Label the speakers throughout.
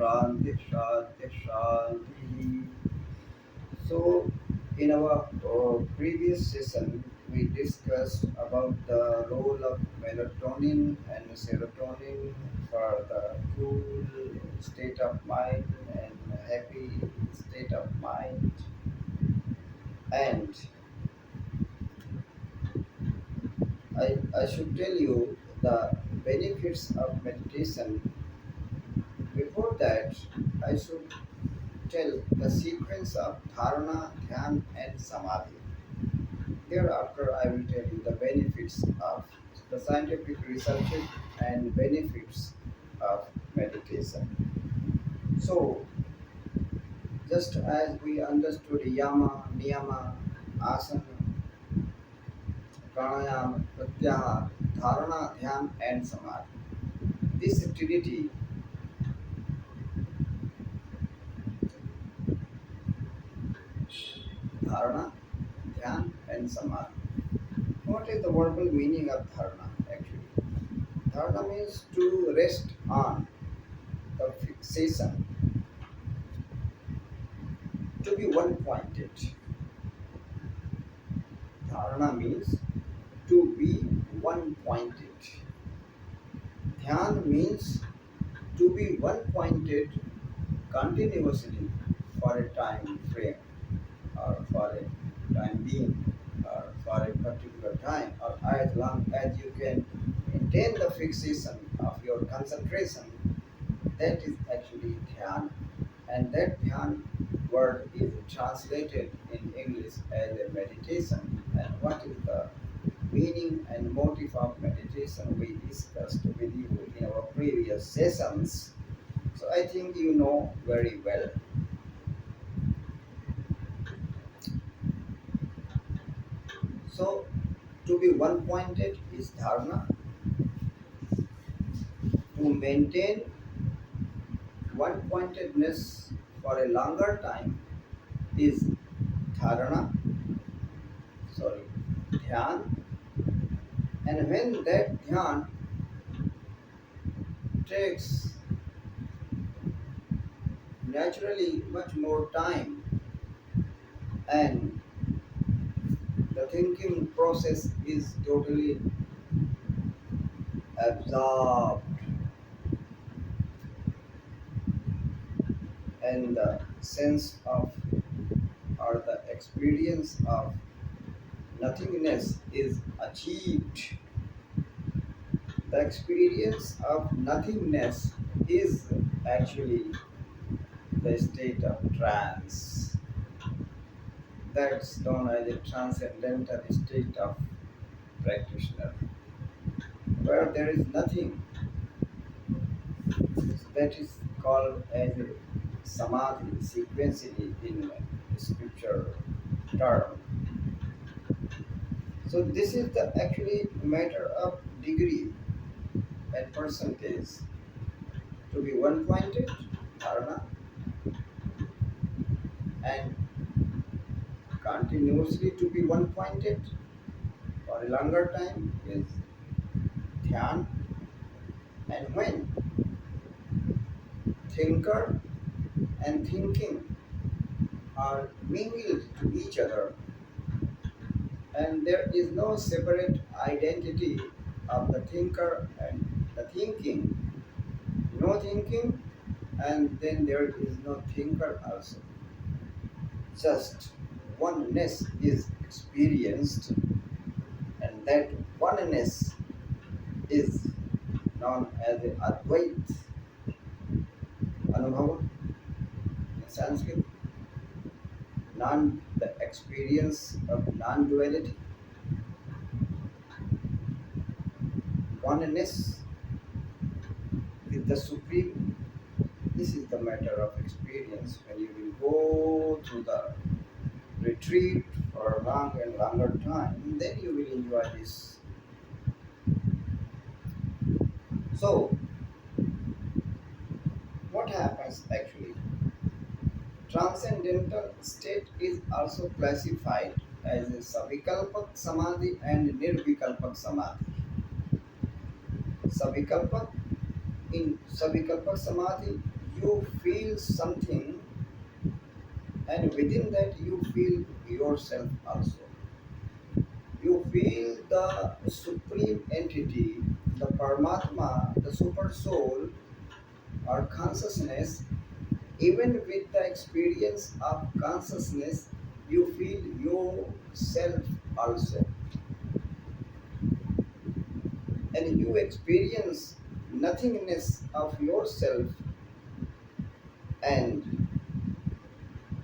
Speaker 1: Shanti, Shanti, Shanti. So, in our previous session, we discussed about the role of melatonin and serotonin for the cool state of mind and happy state of mind. And I should tell you the benefits of meditation. Before that, I should tell the sequence of dharana, dhyan, and samadhi. Thereafter, I will tell you the benefits of the scientific researches and benefits of meditation. So, just as we understood yama, niyama, asana, pranayama, pratyahara, dharana, dhyan, and samadhi. This trinity, dharana, dhyan, and samadhi. What is the verbal meaning of dharana actually? Dharana means to rest on, the fixation, to be one pointed. Dharana means to be one pointed. Dhyan means to be one pointed continuously for a time frame or for a time being or for a particular time or as long as you can maintain the fixation of your concentration. That is actually dhyan, and that dhyan word is translated in English as a meditation. And what is the meaning and motive of meditation we discussed with you in our previous sessions? So I think you know very well. So to be one pointed is dharana. To maintain one pointedness for a longer time is dharana, sorry, dhyan. And when that dhyan takes naturally much more time and the thinking process is totally absorbed and the sense of or the experience of nothingness is achieved. The experience of nothingness is actually the state of trance. That's known as a transcendental state of practitioner, where there is nothing. That is called as a samadhi sequentially in scripture term. So this is the actually matter of degree and percentage. To be one pointed, dharana, and continuously to be one pointed for a longer time is dhyan. And when thinker and thinking are mingled to each other and there is no separate identity of the thinker and the thinking, no thinking, and then there is no thinker also. Just oneness is experienced, and that oneness is known as the Advait Anubhava in Sanskrit, the experience of non-duality, oneness with the Supreme. This is the matter of experience when you will go through the retreat for a long and longer time, then you will enjoy this. So, what happens actually? Transcendental state is also classified as a Savikalpak Samadhi and Nirvikalpak Samadhi. Savikalpak, in Savikalpak Samadhi, you feel something, and within that you feel yourself also. You feel the supreme entity, the Paramatma, the super soul or consciousness. Even with the experience of consciousness, you feel yourself also, and you experience nothingness of yourself and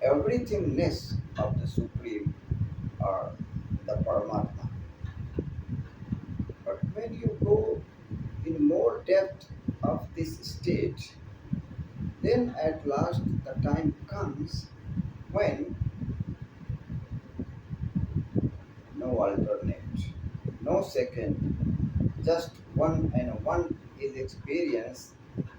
Speaker 1: everythingness of the Supreme or the Paramatma. But when you go in more depth of this state, then at last the time comes when no alternate, no second, just one and one is experienced,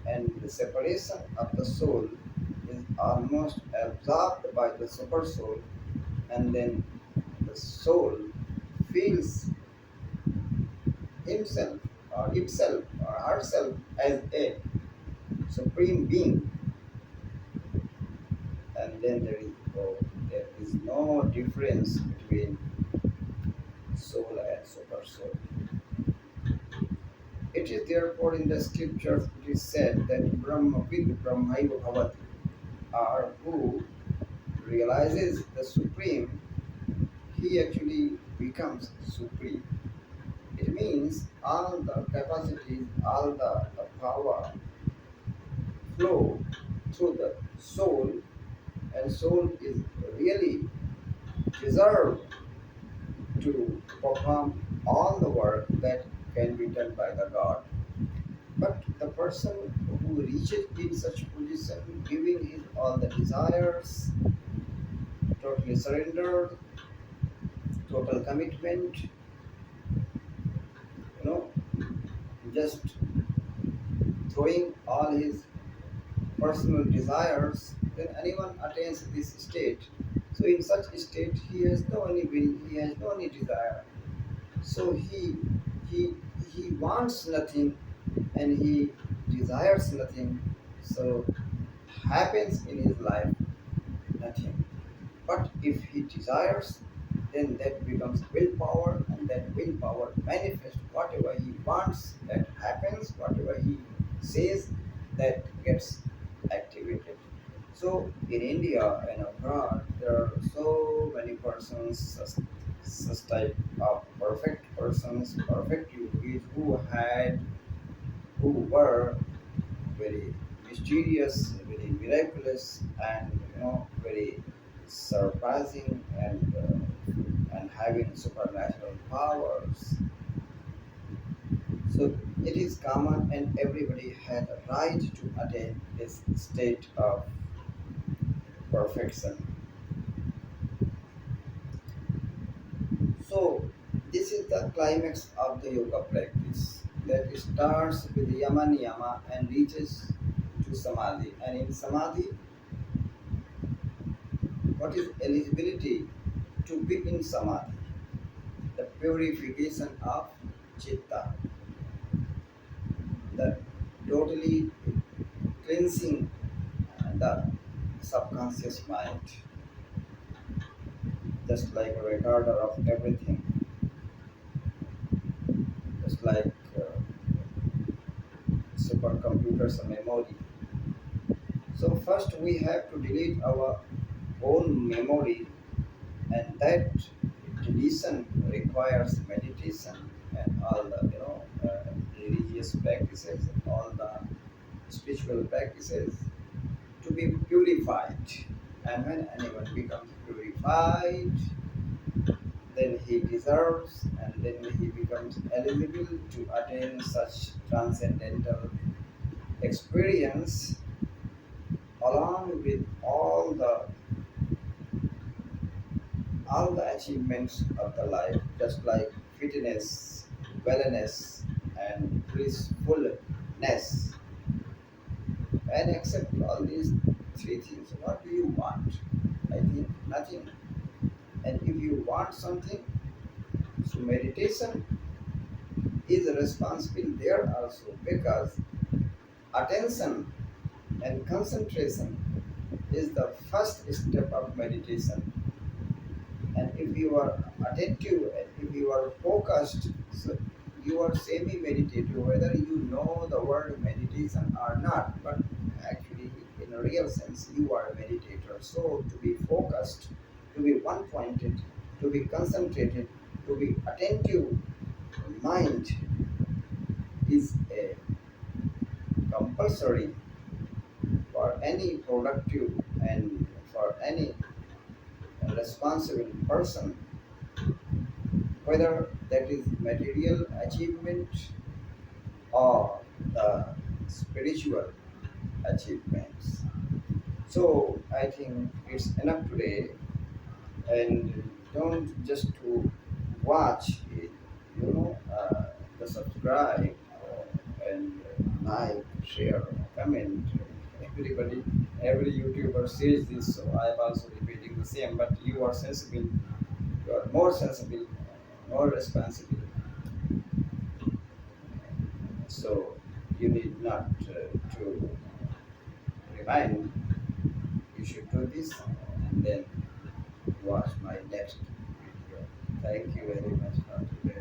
Speaker 1: and the separation of the soul is almost absorbed by the super soul, and then the soul feels himself or itself or herself as a supreme being, and then there is no difference between soul and super soul. It is therefore in the scriptures it is said that Brahma vid Brahmaiva Bhavati, or who realizes the supreme, he actually becomes supreme. It means all the capacities, all the power flow through the soul, and soul is really deserved to perform all the work that can be done by the God. But the person who reaches in such position, giving his all the desires, totally surrendered, total commitment, you know, just throwing all his personal desires, then anyone attains this state. So in such state, he has no any will, he has no any desire. So he he wants nothing and he desires nothing. So happens in his life nothing. But if he desires, then that becomes willpower, and that willpower manifests whatever he wants, that happens, whatever he says, that gets activated. So in India and abroad, there are so many persons, such type of perfect persons, perfect yogis who were very mysterious, very miraculous, and very surprising, and having supernatural powers. So it is common, and everybody had a right to attain this state of perfection. So this is the climax of the yoga practice that starts with yama niyama and reaches to samadhi. And in samadhi, what is eligibility to be in samadhi? The purification of chitta, the totally cleansing the subconscious mind, just like a recorder of everything, just like supercomputers memory. So first we have to delete our own memory, and that deletion requires meditation and all the religious practices, all the spiritual practices to be purified. And when anyone becomes purified, then he deserves, and then he becomes eligible to attain such transcendental experience, along with all the achievements of the life, just like fitness, wellness, and blissfulness. And accept all these three things. What do you want? I think nothing. And if you want something, so meditation is responsible there also, because attention And concentration is the first step of meditation. And if you are attentive and if you are focused, so you are semi-meditative, whether you know the word meditation or not, but actually in a real sense you are a meditator. So to be focused, to be one-pointed, to be concentrated, to be attentive mind is a compulsory for any productive and for any responsible person, whether that is material achievement or the spiritual achievements. So I think it's enough today, and don't just to watch it, the subscribe and like, share, comment. Everybody, every YouTuber says this, so I am also repeating the same. But you are sensible, you are more sensible, more responsible. So you need not to remind. You should do this and then watch my next video. Thank you very much for today.